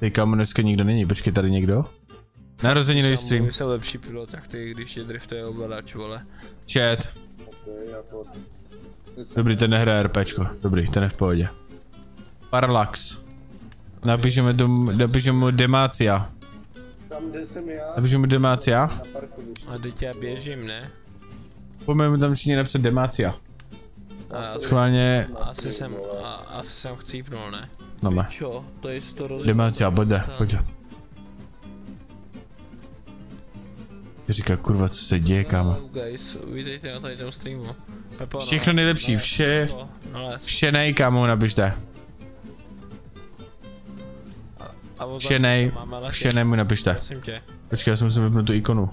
Ty kámo, dneska nikdo není, počkej, tady někdo? Narozeninový stream. Můj jsem lepší pilot, tak ty, když tě driftuje ovladač, vole. Chat. Dobrý, ten nehraje RPčko, dobrý, ten je v pohodě. Parallax. Napíšeme mu Demacia. Tam, kde jsem já. Napíšeme mu Demacia. A teď já běžím, ne? Pojďme mu tam všichni napsat Demacia. Schválně. Asi jsem chcípnul, ne? No ne. Čo? To je to rozhodnutí. Demacia, pojď. Říká, kurva, co se děje, kámo. Guys, vítejte na tady tom streamu. Pepo, Všechno nejlepší, vše nej, kámo, napište. Vše nej mu napište. Počkej, já si musím vypnout tu ikonu.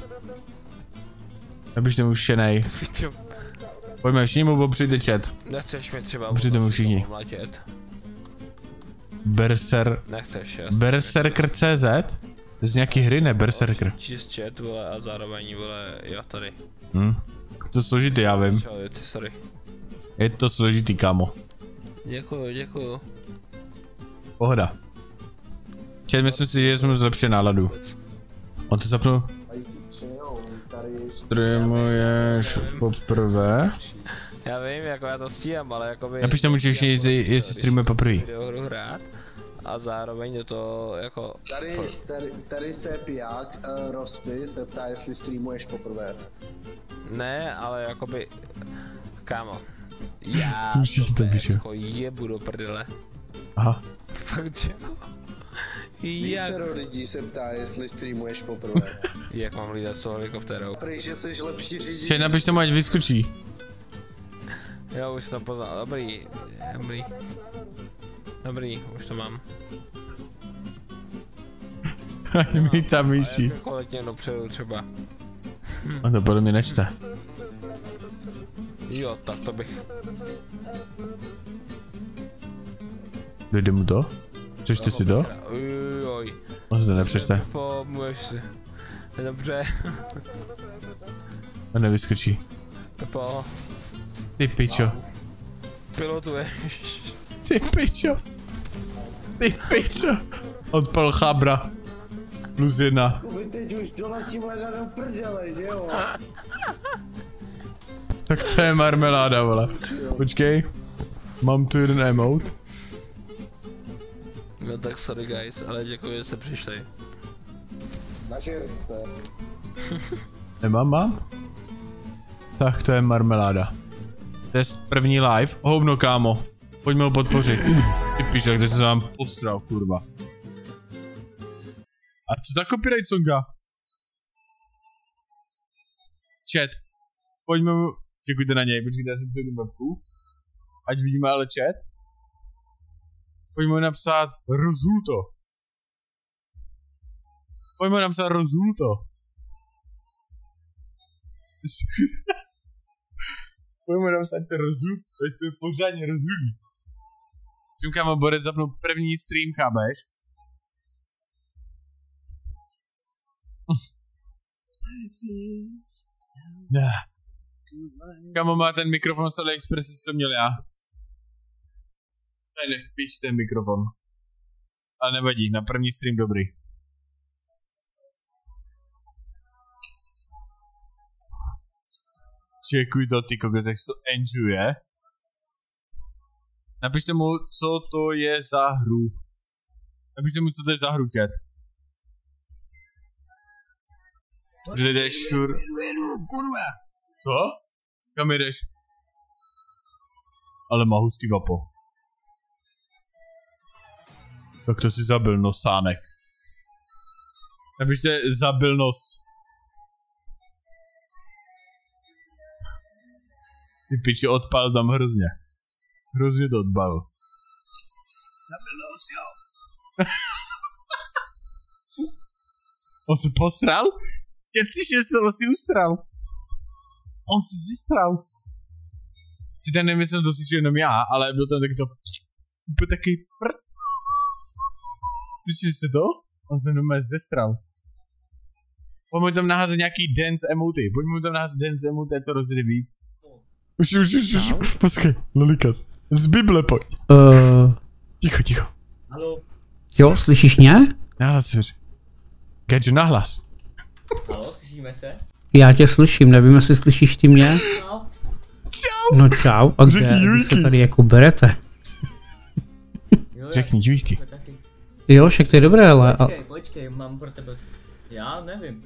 Napište mu vše nej. Pojďme, všichni mu popřijte chat. Nechceš mi třeba popřijte mu všichni. Nechceš, Berserker.cz? To je z nějaký hry, ne? Berserker. Čist chat, vole, a zároveň, vole, jo, tady. To je složitý, já vím. Sorry. Je to složitý, kámo. Děkuju. Pohoda. Chat, myslím si, že jsme zlepšili náladu. On to zapnul. Streamuješ poprvé? Já vím, jako já to stíhám, ale jakoby... Napište mu, že jestli streamuje poprvé. Hrát a zároveň do toho jako... Tady se piják Rosby se ptá, jestli streamuješ poprvé. Ne, ale jakoby... Kámo. Já to jebu do prdele. Aha. Fakt, že? Vícero lidí se ptá, jestli streamuješ poprvé. Jak mám lídat s tou helikoptérou? Prý, že jsi lepší řidič. Čej, napište mu, ať vyskočí. Jo, už to poznal, dobrý, už to mám. Ať mi tam myší. A jak někdo dopředu třeba. On to podle mě nečte. Jo, tak to bych. Dojde mu to? Přečte si to? Ujoj. On se to nepřečte. Pomůžeš si. Dobře. A nevyskočí. Pepo. Ty pičo. Pilotuješ. Ty pičo. Odpal chabra. +1. Vy teď už doletíme do prdele, že jo? Tak to je marmeláda, vole. Počkej. Mám tu jeden emote. No tak sorry guys, ale děkuji, že jste přišli. Nažer jste. Mám? Tak to je marmeláda. Test první live. Hovno, kámo. Pojďme ho podpořit. Ty píše, kde se vám postral, kurva. A co za copyright songa? Chat. Pojďme mu... Děkujte na něj, počkejte, já si přejdu webku. Ať vidíme ale chat. Pojďme mu napsat rozhulto. Pojďme mu napsat rozhulto. Pojďme mu napsat to rozhulto. Teď to je pořádně rozhulí. Čumkáme, Borec zapnout první stream, chápeš? Ne. Kamo má ten mikrofon z AliExpressu, co jsem měl já. Tady píč ten mikrofon. Ale nevadí, na první stream dobrý. Čekuj to, ty kokos, jak se to enjoyuje. Napište mu, co to je za hru. Napište mu, co to je za hru, chat. Že jdeš šur... Co? Kam jdeš? Ale má hustý vapo. Tak to si zabil nosánek. Napište zabil nos. Ty piči, odpal tam hrozně. Hrozně to odbalil. Zabil nos, jo. On se posral? Keď slyšel se, on si usral. On si zisral. Či ten nevím, jestli to slyšel jenom já, ale byl tam taky to... Úplně taky prd. Slyšeli jste to? On se jenom zesral. Pojďme tam naházet nějaký dance emoty. Pojďme tam naházet dance emoty, je to rozjede víc. Už. Počkej, Lolikas. Z Bible pojď. Ticho. Haló. Jo, slyšíš mě? Nahlas, dceři. Gadžu, nahlas. Halo, slyšíme se? Já tě slyším, nevím, jestli slyšíš ty mě. No, No čau, a kde vy se tady jako berete? jo, Řekni, Jujky. taky. Jo, však to je dobré, ale... Počkej, mám pro tebe. Já nevím.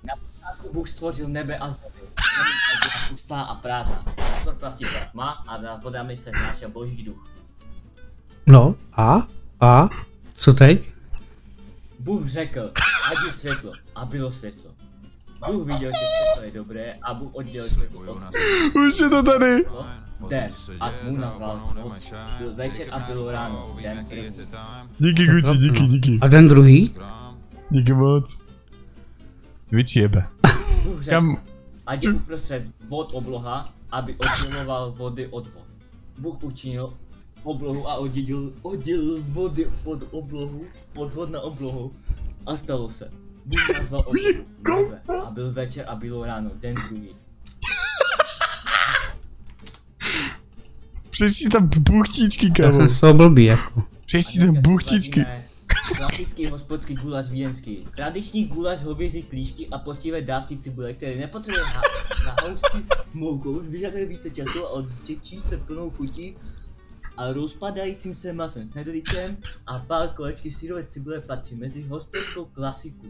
Na počátku Bůh stvořil nebe a zemi. Byla pustá a prázdná. Propastí byla tma a nad vodami se znášel boží duch. No, a? Co teď? Bůh řekl, ať je světlo, a bylo světlo. Bůh viděl, že světlo je dobré a Bůh oddělil světlo od tmy. Už je to tady. Den a tmu nazval noc. Byl večer a bylo ráno. Den první. Díky, Gucci, díky. A ten druhý? Díky moc. Twitch jebe. Bůh řekl, Kam? ať je uprostřed vod obloha, aby odděloval vody od vod. Bůh učinil oblohu a oddělil vody od oblohu, od vod na oblohu. A stalo se. Bůh nazval oblohu nebe a byl večer a bylo ráno, den druhý. Přečti tam buchtičky, Já kámo. jsem z toho blbý, jako. Přečti tam buchtičky. Klasický hospodský guláš vídeňský. Tradiční guláš hovězí klíšky a poctivé dávky cibule, které nepotřebuje na housty moukou, vyžaduje více času a odtěčí se plnou chutí a rozpadajícím se masem s nedlíkem a pár kolečky syrové cibule patří mezi hospodskou klasiku.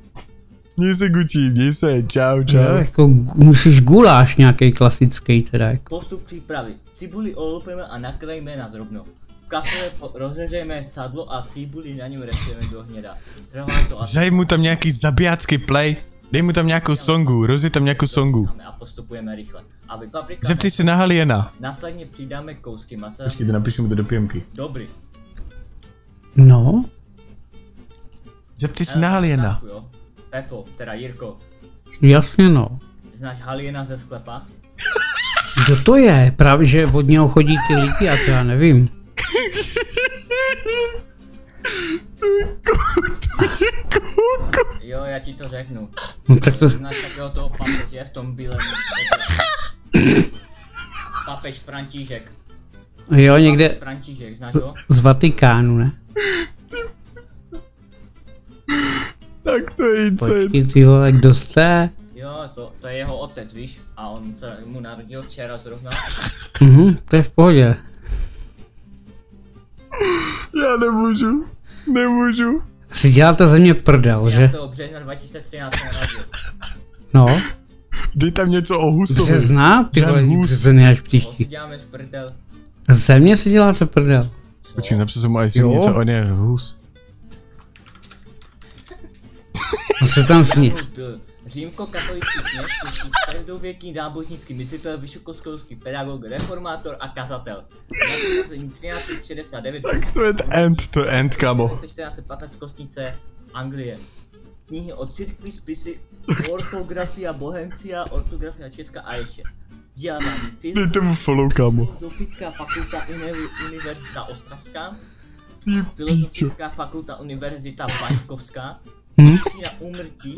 Měj se, Gucci, měj se. Čau, Jo, čau. jako musíš guláš nějaký klasický teda, jako. Postup přípravy. Cibuli olupeme a nakrájíme na drobno. V kafle rozehřejeme sadlo a cibuli na něm restujeme do hněda. Trvá to asi. Zaj mu tam nějaký zabijácký play. Dej mu tam nějakou songu, rozji tam nějakou songu. A postupujeme rychle. Aby paprika... Zeptej se na Haliena. Následně přidáme kousky masa. Počkejte, napíšu mu to do pěmky. Dobrý. No, Zeptej se na Haliena. Otázku, jo. Pepo, teda Jirko, jasně no. znáš Haliena ze sklepa? Kdo to je? Právě, že od něho chodí ty lidi a to já nevím. Jo, já ti to řeknu. No tak to... Znáš takového toho papeže v tom bílém... Papež František. Jo, někde Papež František, znáš ho? z Vatikánu, ne? Tak to je incel. Počkej, ty vole, kdo jste? Jo, to je jeho otec, víš? A on se mu narodil včera zrovna. To je v pohodě. Já nemůžu. Si děláte ze mě prdel, že? 13. března 2013 se narodil. No, Dej tam něco o Husovi. března? Ty vole, Jan Hus. březny až To si příští. děláme z prdel. Ze mě si děláte prdel. Počkej, napřed jsem mu asi Jo. něco, on je Hus. On se tam sní. Jan Hus byl římskokatolický kněz, středověký náboženský myslitel, vysokoškolský pedagog, reformátor a kazatel. Na 1369 To je end, kámo. 1415 Kostnice, Anglie. Knihy o církvi, spisy, ortografia Bohemcia, ortografia Česka a ještě vzdělávání Dejte mu follow, kámo. Filozofická fakulta Univerzita Ostravská, Ty píčo. Filozofická fakulta Univerzita Baňkovská, Hm? na úmrtí,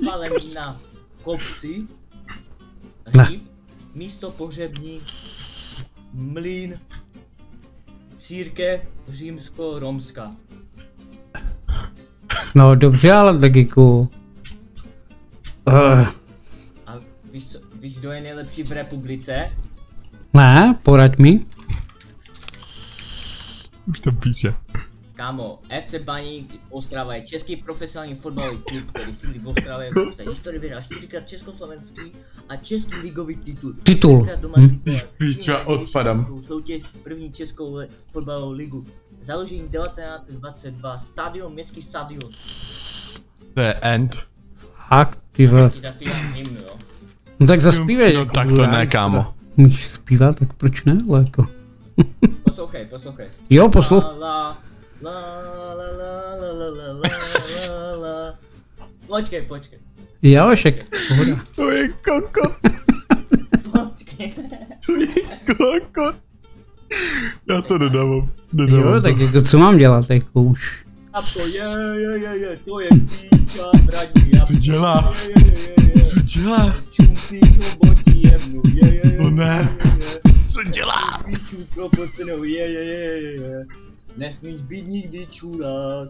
palení na kopci, Ne. hřib, místo pohřební, mlýn, církev římsko-romská. No dobře, ale tak jako... A víš, kdo je nejlepší v republice? Ne, poraď mi. Už to píše. Kámo, FC Baník Ostrava je český profesionální fotbalový klub, který sídlí v Ostravě, ve své historii vyhrál 4x československý a český ligový titul. Titul. 4x domácí pohár, Píča, první odpadám. českou soutěž, první českou fotbalovou ligu. Založení 1922, stadion, městský stadion. To je end. Fakt, ty vole. Ti zaspívám hymnu, jo. No tak zaspívej. No jako tak budu to rád, ne, teda. kámo. Můžeš zpívat, tak proč ne, ale jako. Poslouchej. Jo, posluch. La la la la la la la la la la. Počkej. Jo, však, pohoda. To je kokot. Počkej. To je kokot. Já to nedávám. Jo, tak jako co mám dělat, jako už. A to to je píča, bratí. Co dělá? Co dělá? Čumpíčo, botí jemnu, To ne. Co dělá? Píču propocenou, Nesmíš být nikdy čurák.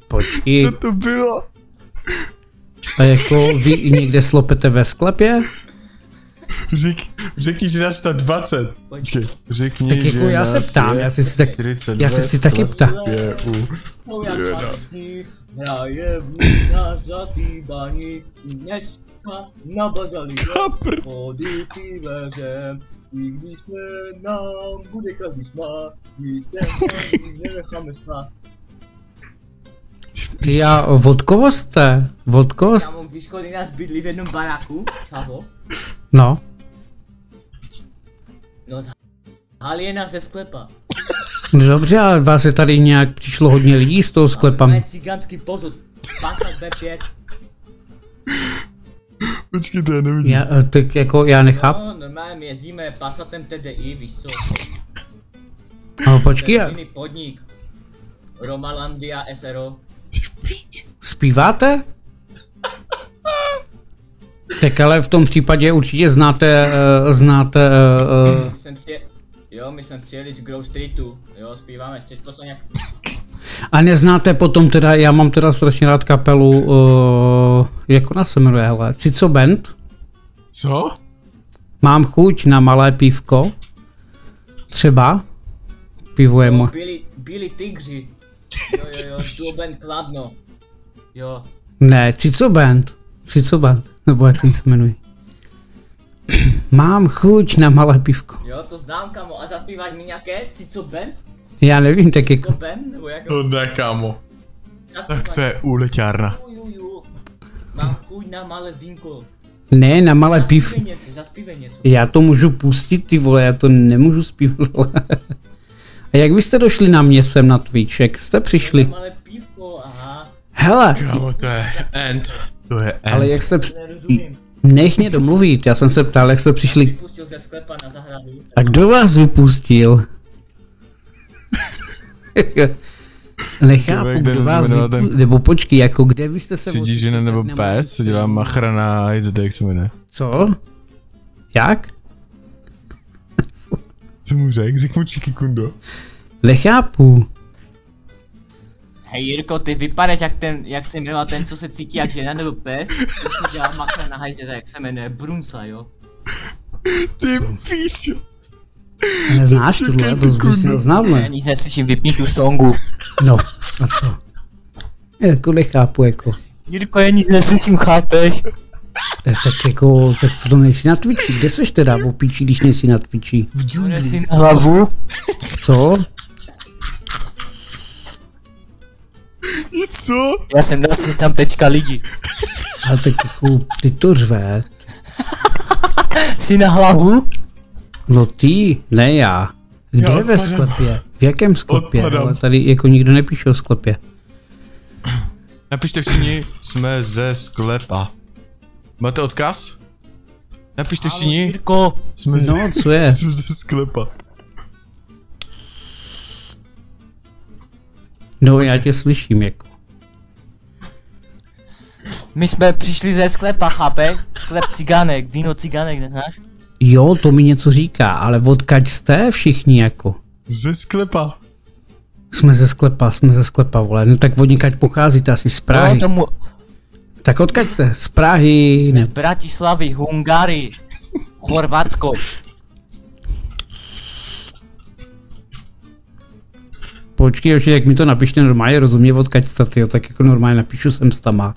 Počkej, Co to bylo? a jako vy někde slopete ve sklepě? Řekni, že nás tam 20. Počkej, řekni, Tak jako že já se nás ptám, je já se chci taky ptát. Je u... To jak panesní, hraje v ní na zlatý baník. Dneska na bazali vody ti vezem. I když se nám bude každý smát, my ten baník nenecháme snad. Ty já, od koho jste? Od koho jste? Kámo, víš, kolik nás bydlí v jednom baráku? Čavo? No. No Aliena ze sklepa. No dobře, ale vás je tady nějak přišlo hodně lidí z toho sklepa. Máme cigánský pozor, Passat B5. Počkej, to já nevidím. Tak jako já nechápu. No, normálně jezdíme Passatem TDI, víš co? No počkej, To je jiný podnik. Romalandia SRO. zpíváte? Tak ale v tom případě určitě znáte, My jsme přijeli z Grove Streetu, jo, zpíváme, chceš poslat nějak... a neznáte potom teda, já mám teda strašně rád kapelu, jak ona se jmenuje, hele, Cico Band? Co? Mám chuť na malé pívko? Třeba? Pivo je moje. Bílí tygři. Jo, Duo Band Kladno. Jo. Ne, Cico Band, nebo jak se jmenují. Mám chuť na malé pívko. Jo, to znám, kamo, a zaspíváš mi nějaké Cico Band? Já nevím, tak Cico jako... Band, nebo jak... To ne, kámo. Tak to je úleťárna. Jo. Mám chuť na malé vínko. Ne, na malé pívko. Zaspívej něco. Já to můžu pustit, ty vole, já to nemůžu zpívat. A jak vy jste došli na mě sem na Twitch, jak jste přišli? Malé pívko, aha. Hele, Kámo, to je end. To je end. ale jak jste Nerozumím. Nech mě domluvit, já jsem se ptal, jak jste přišli. Vypustil ze sklepa na zahradu. A kdo vypustil? Nechápu, kdo vás vypustil, nebo počkej, jako kde vy jste se... Cítíš, že nebo pes, co dělá machra na JZD, jak se jmenuje. Co? Jak? Co mu řek mu Čiki Kundo. Nechápu. Hej Jirko, ty vypadáš jak se jmenoval ten, co se cítí jak žena nebo pes, ten co dělá machra na hajzeta, jak se jmenuje, Brunsla, jo? Ty píčo. Neznáš tohle, to bys měl znát, Já ne? nic neslyším, vypni tu songu. No, a co? Jako nechápu, jako. Jirko, já nic neslyším, chápeš? Tak jako, tak potom nejsi na Twitchi, kde seš teda, o píči, když nejsi na Twitchi? Bude si na hlavu? Co? Co? Já jsem dal si tam tečka lidi. Ale tak jako, ty to řve. Jsi na hlavu? No ty, ne já. Kde Já ve odpadám. sklepě? V jakém sklepě? Odpadám. Ale tady jako nikdo nepíše o sklepě. Napište všichni, jsme ze sklepa. Máte odkaz? Napište všichni, Jirko, jsme No, co je? jsme ze sklepa. No, já tě slyším, jako. my jsme přišli ze sklepa, chápeš? Sklep cigánek, víno cigánek, neznáš? Jo, to mi něco říká, ale odkaď jste všichni, jako? Ze sklepa. Jsme ze sklepa, vole. No tak od někať pocházíte, asi z Prahy. No, tomu... Tak odkaď jste? Z Prahy, Z ne? Bratislavy, Hungary, Chorvatsko. Počkej, ještě jak mi to napište normálně, rozumě, odkaď jste, tyjo, tak jako normálně napíšu sem s tama.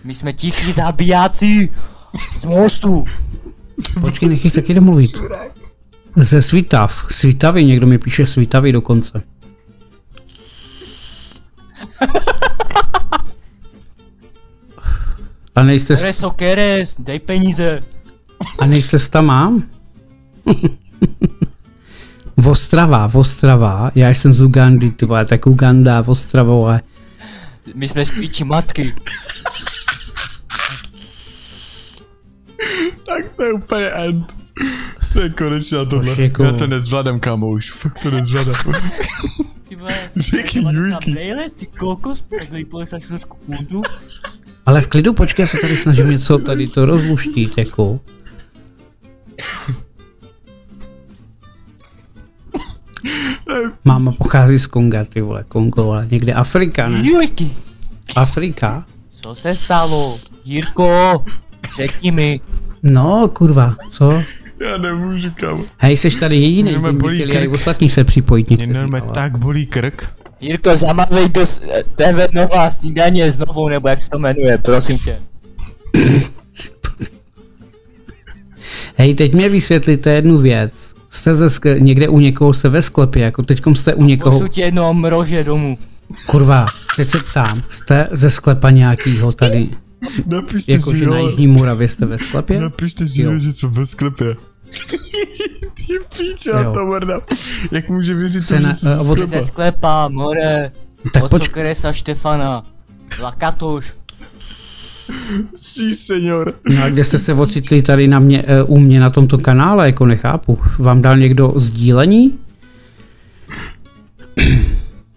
My jsme tichý zabijáci z mostu. Počkej, nech jich taky domluvit. Ze Svitav. Svitavy, někdo mi píše Svitavy dokonce. A nejste Reso Keres, dej peníze. A nejste s tama? Ostrava, já jsem z Ugandy, ty vole, tak Uganda, Ostrava, vole. My jsme spíči matky. Tak to je úplně end. To je konečně na tohle. Jako- Já to nezvládám, kámo, už fakt to nezvládám. Ty vole, Řekni Jujky. brejle, ty kokos, takhle polechtáš trošku půdu. Ale v klidu, počkej, já se tady snažím něco tady to rozluštit, jako. Máma pochází z Konga, ty vole, Kongo, ale někde Afrika, ne? Jujky, Afrika? co se stalo? Jirko, řekni mi. No, kurva, co? Já nemůžu, kámo. Hej, jsi tady jediný, Mě ty bolí chtěli i krk. ostatní se připojit Mě někteří, normálně ale- tak bolí krk. Jirko, zamazej do tebe nová snídaně znovu, nebo jak se to jmenuje, prosím tě. Hej, teď mě vysvětlíte jednu věc. Jste někde u někoho, jste ve sklepě, jako teďkom jste u někoho, Pošlu tě jenom rože domů. kurva, teď se ptám, jste ze sklepa nějakýho tady, Napište jakože na Jižní Moravě jste ve sklepě? Napište Jo. že jsou ve sklepě. Ty píče, Jo. to mrdám. Jak může věřit Se na- tomu, od- že Ze sklepa, more, Tak od počkej, Sokeresa Štefana, Lakatoš. Sí, senior. no a kde jste se ocitli tady na mě, u mě na tomto kanále, jako nechápu. Vám dal někdo sdílení?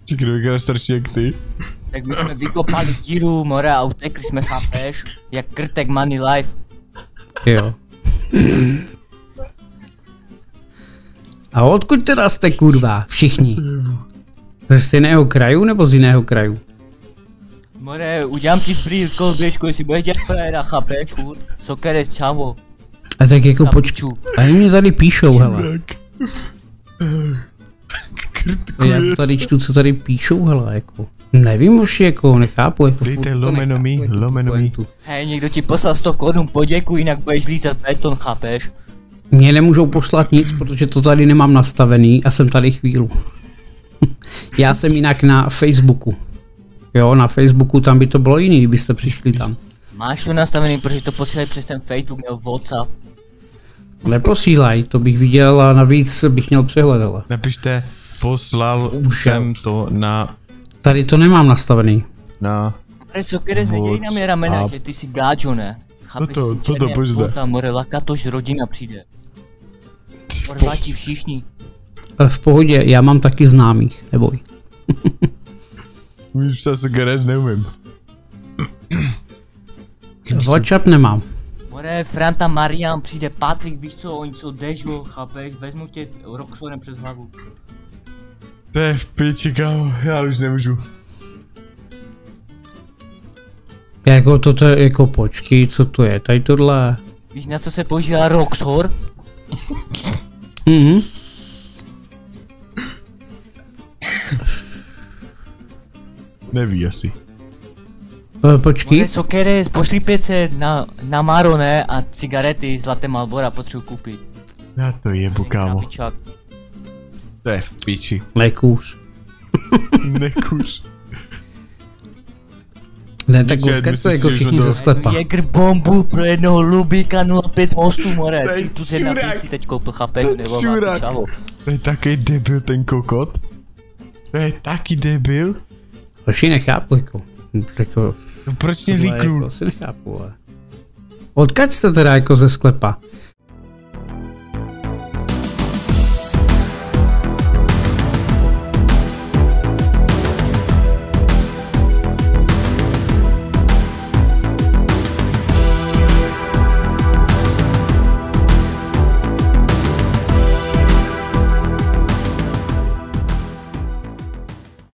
Ty kdo vykrát starší jak ty? Tak my jsme vykopali díru, more, a utekli jsme, chápeš? Jak krtek Money Life. Jo. A odkud teda jste, kurva, všichni? Ze stejného kraju nebo z jiného kraju? More, udělám ti zbrý kolběčku, jestli budeš dělat frajera, chápeš? Furt. Sokeres, čavo. A tak jako Na počkej. piču. A mě tady píšou, hele. Tak. Já to tady čtu, co tady píšou, hele, jako. Nevím už, jako, nechápu, jako. Dejte furt to lomeno mi, nechápu, jako lomeno mi. pointu. Hej, někdo ti poslal 100 korun, poděkuj, jinak budeš lízat beton, chápeš? Mně nemůžou poslat nic, protože to tady nemám nastavený a jsem tady chvíli. Já jsem jinak na Facebooku. Jo, na Facebooku tam by to bylo jiný, kdybyste přišli tam. Máš to nastavený, protože to posílají přes ten Facebook nebo WhatsApp. Neposílaj, to bych viděl a navíc bych měl přehled, ale. Napište, poslal Ušel. jsem to Tady to nemám nastavený. Ale Sokeres, nedělej na mě ramena, že ty jsi gáčo, ne? Chápeš, to- že jsem co to černý jak počde? plota, more, Lakatoš, rodina přijde. Orváti všichni. V pohodě, já mám taky známých, neboj. Už se garage neumím. WhatsApp nemám. More, Franta Marian přijde, Patrik, víš co, oni jsou dežo, chápeš, vezmu tě Roxonem přes hlavu. To je v piči, kámo, já už nemůžu. Jako toto je, jako počkej, co to je, tady tohle. Víš, na co se používá Roxor? Mhm. Neví asi. Počkej, More, Sokeres, pošli 500 na Maro, ne? A cigarety, zlaté Malbora potřebuji koupit. Já to jebu, kámo. Krabičák. To je v piči. lékůř. Nekuř. Ne, tak Počkej, odkud to myslím si, jako že všichni to- ze sklepa. Jäger bombu pro jednoho Lubíka 05 z mostu, more. To je 3 plus 1 čurák. 5 si teď koupil, chápeš, To je nebo čurák. máte čavo. To je taky debil ten kokot. To je taky debil. Hoši nechápu, jako No proč mě tohle líknul? jako si nechápu, ale. Odkud jste teda jako ze sklepa?